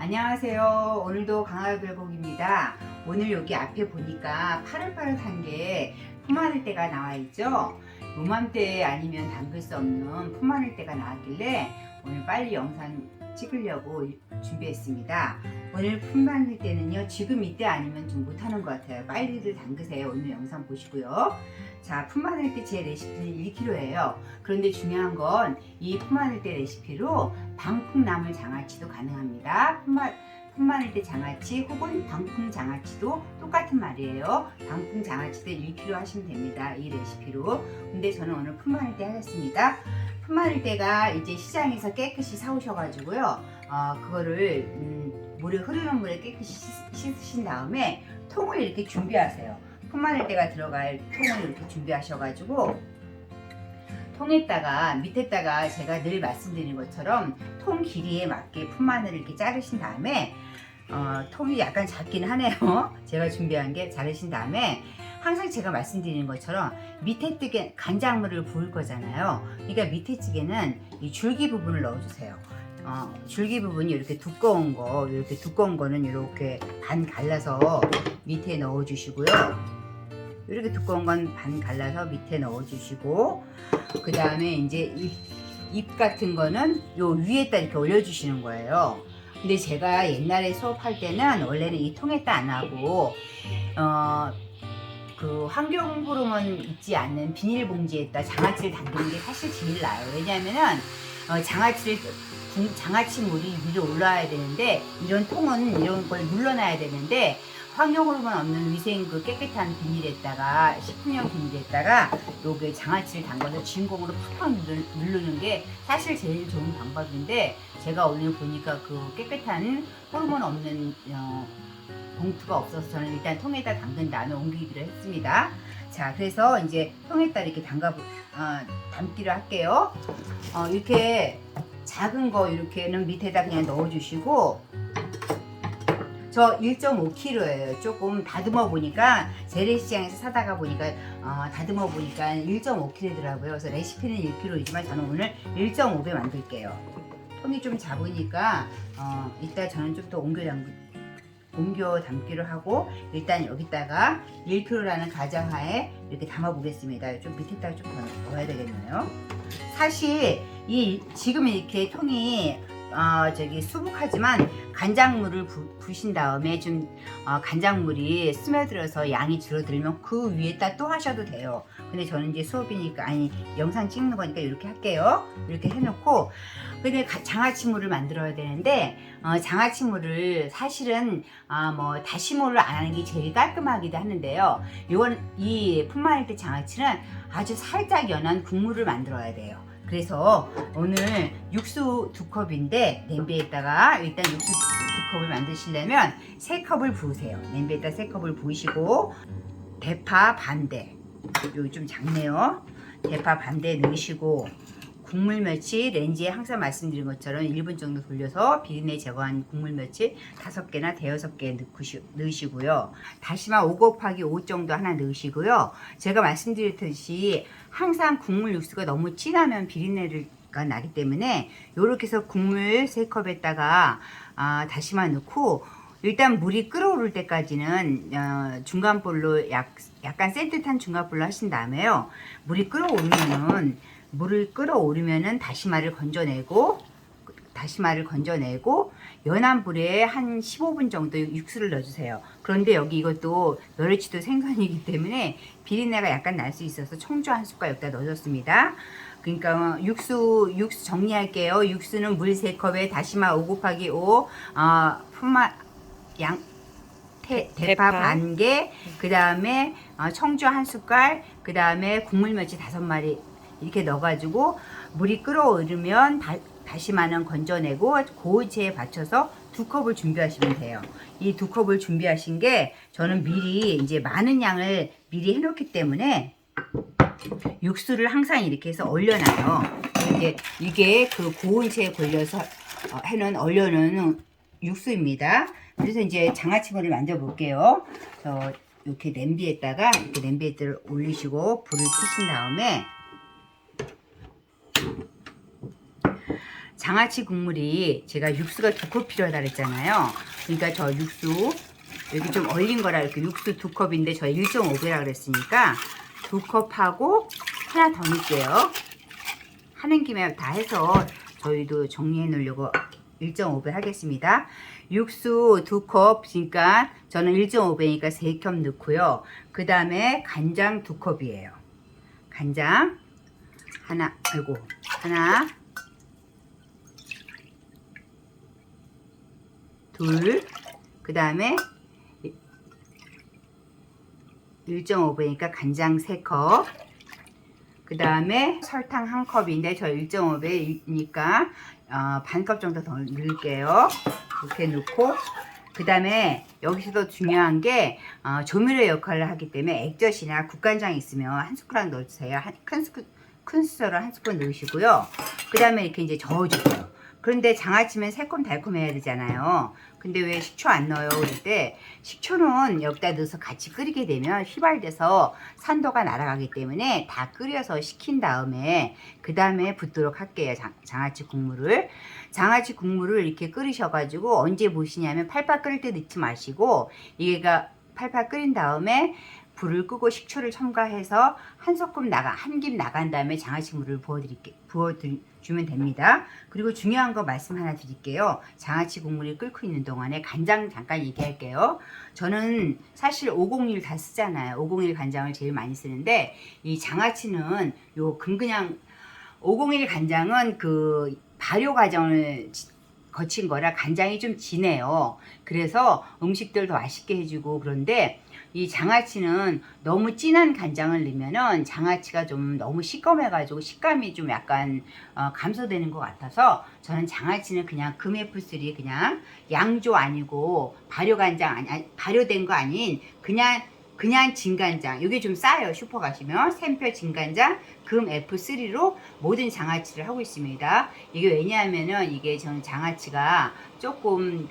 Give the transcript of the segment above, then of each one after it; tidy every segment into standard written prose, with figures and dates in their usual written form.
안녕하세요. 오늘도 강화별곡입니다. 오늘 여기 앞에 보니까 파릇파릇한 게 푸마늘 때가 나와 있죠. 요맘때 아니면 담글 수 없는 푸마늘 때가 나왔길래 오늘 빨리 영상 찍으려고 준비했습니다. 오늘 푸마늘 때는요, 지금 이때 아니면 좀 못하는 것 같아요. 빨리들 담그세요. 오늘 영상 보시고요. 자, 풋마늘 때 제 레시피는 1kg예요. 그런데 중요한 건 이 풋마늘 때 레시피로 방풍나물 장아찌도 가능합니다. 풋마늘 때 장아찌 혹은 방풍 장아찌도 똑같은 말이에요. 방풍 장아찌도 1kg 하시면 됩니다. 이 레시피로. 근데 저는 오늘 풋마늘 때 하겠습니다. 풋마늘 때가 이제 시장에서 깨끗이 사오셔가지고요. 그거를 물에 흐르는 물에 깨끗이 씻으신 다음에 통을 이렇게 준비하세요. 풋마늘 때가 들어갈 통을 이렇게 준비하셔가지고 통에다가 밑에다가 제가 늘 말씀드리는 것처럼 통 길이에 맞게 풋마늘을 이렇게 자르신 다음에 통이 약간 작긴 하네요. 제가 준비한 게 자르신 다음에 항상 제가 말씀드리는 것처럼 밑에 찌개 간장물을 부을 거잖아요. 그러니까 밑에 찌개는 이 줄기 부분을 넣어주세요. 줄기 부분이 이렇게 두꺼운 거는 이렇게 반 갈라서 밑에 넣어주시고요. 이렇게 두꺼운 건 반 갈라서 밑에 넣어주시고, 그 다음에 이제 잎 같은 거는 요 위에다 이렇게 올려주시는 거예요. 근데 제가 옛날에 수업할 때는 원래는 이 통에다 안 하고 그 환경 호르몬 있지 않는 비닐봉지에다 장아찌를 담그는 게 사실 제일 나아요. 왜냐하면은 장아찌 물이 위로 올라와야 되는데, 이런 통은 이런 걸 눌러놔야 되는데, 환경 호르몬 없는 위생 깨끗한 비닐에다가 식품용 비닐에다가 요게 장아찌를 담가서 진공으로 팍팍 누르는 게 사실 제일 좋은 방법인데, 제가 오늘 보니까 그 깨끗한 호르몬 없는 봉투가 없어서 저는 일단 통에다 담근 다음에 옮기기로 했습니다. 자, 그래서 이제 통에다 이렇게 담기로 할게요. 이렇게 작은 거 이렇게는 밑에다 그냥 넣어주시고, 저 1.5kg예요. 조금 다듬어 보니까 재래시장에서 사다가 보니까 다듬어 보니까 1.5kg더라고요. 그래서 레시피는 1kg이지만 저는 오늘 1.5배 만들게요. 통이 좀 작으니까 이따 저는 좀 더 옮겨 담기로 하고, 일단 여기다가 1kg라는 가정하에 이렇게 담아 보겠습니다. 좀 밑에다가 좀 더 넣어야 되겠네요. 사실 지금 이렇게 통이 수북하지만 간장물을 부으신 다음에 좀 간장물이 스며들어서 양이 줄어들면 그 위에다 또 하셔도 돼요. 근데 저는 이제 수업이니까, 영상 찍는 거니까 이렇게 할게요. 이렇게 해놓고, 근데 장아찌물을 만들어야 되는데, 장아찌물을 사실은 다시물을 안 하는 게 제일 깔끔하기도 하는데요. 이 풋마늘 때 장아찌는 아주 살짝 연한 국물을 만들어야 돼요. 그래서 오늘 육수 2컵인데 냄비에다가 일단 육수 2컵을 만드시려면 3컵을 부으세요. 냄비에다 3컵을 부으시고, 대파 반대, 여기 좀 작네요. 대파 반대 넣으시고, 국물멸치 렌지에 항상 말씀드린 것처럼 1분 정도 돌려서 비린내 제거한 국물멸치 5개나 5개 넣으시고요. 다시마 5 곱하기 5 정도 하나 넣으시고요. 제가 말씀드렸듯이 항상 국물 육수가 너무 진하면 비린내가 나기 때문에 이렇게 해서 국물 3컵에다가 다시마 넣고, 일단 물이 끓어오를 때까지는 중간불로 약간 센 듯한 중간불로 하신 다음에요. 물을 끓어오르면은 다시마를 건져내고 연한 불에 한 15분 정도 육수를 넣어주세요. 그런데 여기 이것도 멸치도 생선이기 때문에 비린내가 약간 날 수 있어서 청주 1숟갈 여기다 넣어줬습니다. 그러니까 육수 정리할게요. 육수는 물 3컵에 다시마 5 곱하기 5, 대파 반개, 그 다음에 청주 1숟갈, 그 다음에 국물멸치 5마리 이렇게 넣어가지고 물이 끓어오르면 다시마는 건져내고 고체에 받쳐서 2컵을 준비하시면 돼요. 이 2컵을 준비하신 게 저는 미리 이제 많은 양을 미리 해놓기 때문에 육수를 항상 이렇게 해서 얼려놔요. 이게 그 고온 체에 걸려서 얼려놓은 육수입니다. 그래서 이제 장아찌물을 만들어 볼게요. 이렇게 냄비에다가 냄비에다가 올리시고 불을 켜신 다음에 장아찌 국물이 제가 육수가 2컵 필요하다 그랬잖아요. 그러니까 저 육수 여기 좀 얼린 거라 이렇게 육수 2컵인데 저 1.5배라 그랬으니까 2컵하고 하나 더 넣을게요. 하는 김에 다 해서 저희도 정리해 놓으려고 1.5배 하겠습니다. 육수 2컵, 그러니까 저는 1.5배니까 3컵 넣고요. 그 다음에 간장 2컵이에요. 간장 하나, 아이고, 하나, 둘, 그 다음에 1.5배니까 간장 3컵, 그 다음에 설탕 1컵인데 저 1.5배니까 반컵 정도 더 넣을게요. 이렇게 넣고, 그 다음에 여기서도 중요한 게 조미료 역할을 하기 때문에 액젓이나 국간장 있으면 한 숟가락 넣어주세요. 큰 숟가락 한 스푼 넣으시고요. 그 다음에 이렇게 이제 저어주세요. 그런데 장아찌면 새콤달콤해야 되잖아요. 근데 왜 식초 안 넣어요? 그럴 때 식초는 여기다 넣어서 같이 끓이게 되면 휘발돼서 산도가 날아가기 때문에 다 끓여서 식힌 다음에 그 다음에 붓도록 할게요. 장아찌 국물을. 장아찌 국물을 이렇게 끓이셔가지고 언제 보시냐면 팔팔 끓일 때 넣지 마시고 이게가 팔팔 끓인 다음에 불을 끄고 식초를 첨가해서 한 김 나간 다음에 장아찌 물을 부어주면 됩니다. 그리고 중요한 거 말씀 하나 드릴게요. 장아찌 국물이 끓고 있는 동안에 간장 잠깐 얘기할게요. 저는 사실 501 다 쓰잖아요. 501 간장을 제일 많이 쓰는데 이 장아찌는 요 그냥 501 간장은 그 발효 과정을 거친 거라 간장이 좀 진해요. 그래서 음식들 더 맛있게 해주고 그런데 이 장아찌는 너무 진한 간장을 넣으면은 장아찌가 좀 너무 시꺼매가지고 식감이 좀 약간 감소되는 것 같아서 저는 장아찌는 그냥 금F3 그냥 양조 아니고 발효된 거 아닌 그냥 진간장. 이게 좀 싸요. 슈퍼 가시면 샘표 진간장 금 F3로 모든 장아찌를 하고 있습니다. 이게 왜냐하면은 이게 저는 장아찌가 조금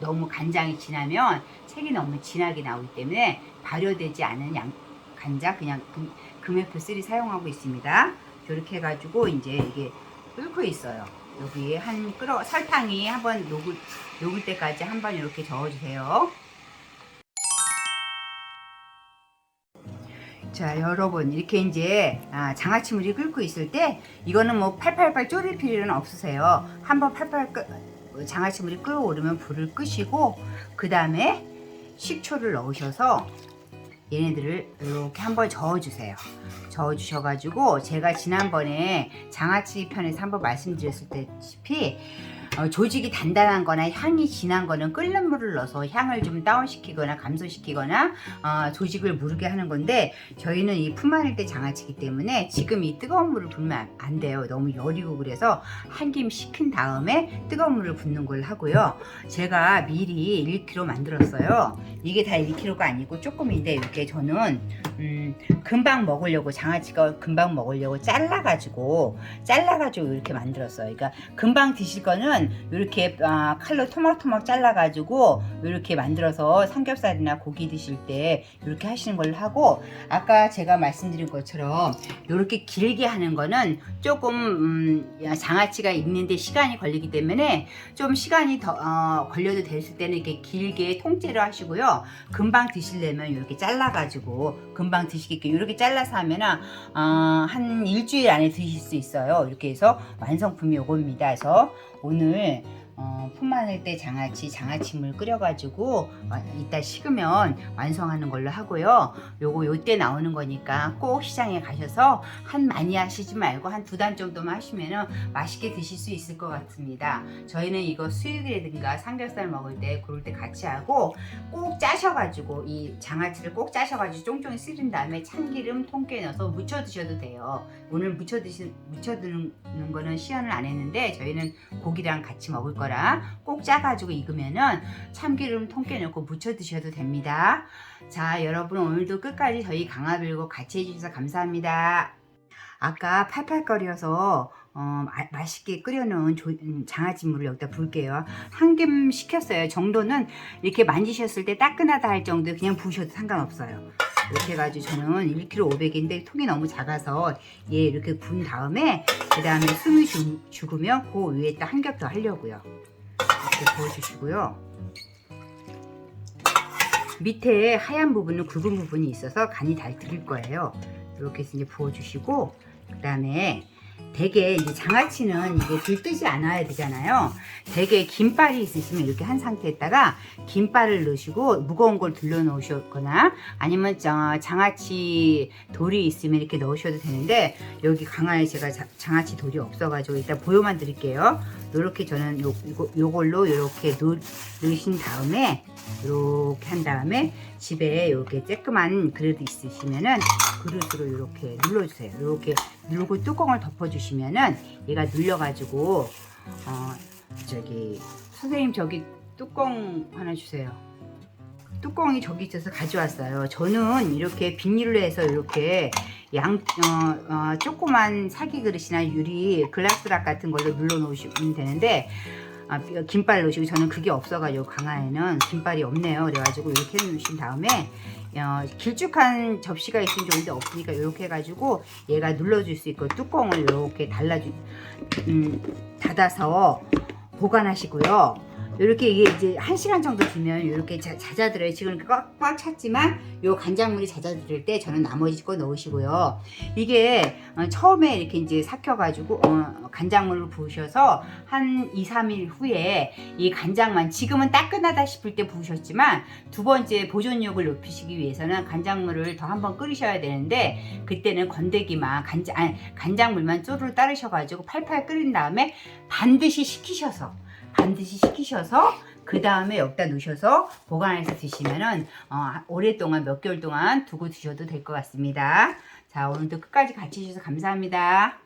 너무 간장이 진하면 색이 너무 진하게 나오기 때문에 발효되지 않은 간장 그냥 금 F3 사용하고 있습니다. 이렇게 해가지고 이제 이게 끓고 있어요. 여기 설탕이 한번 녹을 때까지 한번 이렇게 저어주세요. 자, 여러분 이렇게 이제 장아찌물이 끓고 있을 때 이거는 뭐 팔팔팔 졸일 필요는 없으세요. 한번 장아찌물이 끓어오르면 불을 끄시고 그 다음에 식초를 넣으셔서 얘네들을 이렇게 한번 저어주세요. 저어주셔가지고 제가 지난번에 장아찌 편에서 한번 말씀드렸다시피 조직이 단단한 거나 향이 진한 거는 끓는 물을 넣어서 향을 좀 다운시키거나 감소시키거나 조직을 무르게 하는 건데 저희는 이 풋마늘대 장아찌기 때문에 지금 이 뜨거운 물을 붓면 안 돼요. 너무 여리고 그래서 한 김 식힌 다음에 뜨거운 물을 붓는 걸 하고요. 제가 미리 1kg 만들었어요. 이게 다 1kg가 아니고 조금인데 이렇게 저는 금방 먹으려고 장아찌가 금방 먹으려고 잘라가지고 이렇게 만들었어요. 그러니까 금방 드실 거는 이렇게 칼로 토막토막 잘라가지고 이렇게 만들어서 삼겹살이나 고기 드실 때 이렇게 하시는 걸로 하고 아까 제가 말씀드린 것처럼 이렇게 길게 하는 거는 조금 장아찌가 익는데 시간이 걸리기 때문에 좀 시간이 더 걸려도 됐을 때는 이렇게 길게 통째로 하시고요. 금방 드시려면 이렇게 잘라가지고 금방 드시게끔 이렇게 잘라서 하면은 한 일주일 안에 드실 수 있어요. 이렇게 해서 완성품이 요겁니다. 그래서 오늘 풋마늘대 장아찌물 끓여가지고 이따 식으면 완성하는 걸로 하고요. 요때 나오는 거니까 꼭 시장에 가셔서 많이 하시지 말고 한 2단 정도만 하시면은 맛있게 드실 수 있을 것 같습니다. 저희는 이거 수육이라든가 삼겹살 먹을 때 그럴 때 같이 하고 꼭 짜셔가지고 이 장아찌를 꼭 짜셔가지고 쫑쫑이 썰은 다음에 참기름 통깨 넣어서 무쳐 드셔도 돼요. 오늘 무쳐 드는 거는 시연을 안 했는데 저희는 고기랑 같이 먹을 거라 꼭 짜가지고 익으면은 참기름 통깨 넣고 무쳐 드셔도 됩니다. 자, 여러분 오늘도 끝까지 저희 강화빌고 같이 해주셔서 감사합니다. 아까 팔팔거려서 맛있게 끓여놓은 장아찌물을 여기다 부을게요. 한 김 식혔어요. 정도는 이렇게 만지셨을 때 따끈하다 할 정도 그냥 부으셔도 상관없어요. 이렇게 해가지고 저는 1kg 500인데 통이 너무 작아서 얘 이렇게 군 다음에 그 다음에 숨이 죽으면 그 위에 딱 한 겹 더 하려고요. 이렇게 부어주시고요. 밑에 하얀 부분은 굵은 부분이 있어서 간이 잘 들을 거예요. 이렇게 해서 이제 부어주시고, 그 다음에 대게 이제 장아찌는 이게 들뜨지 않아야 되잖아요. 대게 김발이 있으시면 이렇게 한 상태에다가 김발을 넣으시고 무거운 걸 둘러 놓으셨거나 아니면 장아찌 돌이 있으면 이렇게 넣으셔도 되는데, 여기 강화에 제가 장아찌 돌이 없어가지고 일단 보여만 드릴게요. 이렇게 저는 요걸로 이렇게 넣으신 다음에 이렇게 한 다음에 집에 이렇게 쬐끄만 그릇 있으시면은 그릇으로 이렇게 눌러주세요. 이렇게 누르고 뚜껑을 덮어주시면은 얘가 눌려가지고 선생님 저기 뚜껑 하나 주세요. 뚜껑이 저기 있어서 가져왔어요. 저는 이렇게 비닐로 해서 이렇게 조그만 사기 그릇이나 유리 글라스락 같은 걸로 눌러 놓으시면 되는데, 김발 넣으시고, 저는 그게 없어가지고 강화에는 김발이 없네요. 그래가지고 이렇게 해놓으신 다음에 길쭉한 접시가 있으면 좋은데 없으니까 이렇게 해가지고 얘가 눌러줄 수 있고 뚜껑을 이렇게 닫아서 보관하시고요. 이렇게 이게 이제 1시간 정도 두면 이렇게 잦아들어요. 지금 꽉 찼지만 요 간장물이 잦아들 때 저는 나머지 거 넣으시고요. 이게 처음에 이렇게 이제 삭혀가지고 간장물을 부으셔서 한 2-3일 후에 이 간장만, 지금은 따끈하다 싶을 때 부으셨지만 두 번째 보존력을 높이시기 위해서는 간장물을 더 한번 끓이셔야 되는데, 그때는 건더기만 간장물만 쪼르르 따르셔가지고 팔팔 끓인 다음에 반드시 식히셔서 그 다음에 여기다 넣으셔서 보관해서 드시면은 오랫동안 몇 개월 동안 두고 드셔도 될 것 같습니다. 자, 오늘도 끝까지 같이 해주셔서 감사합니다.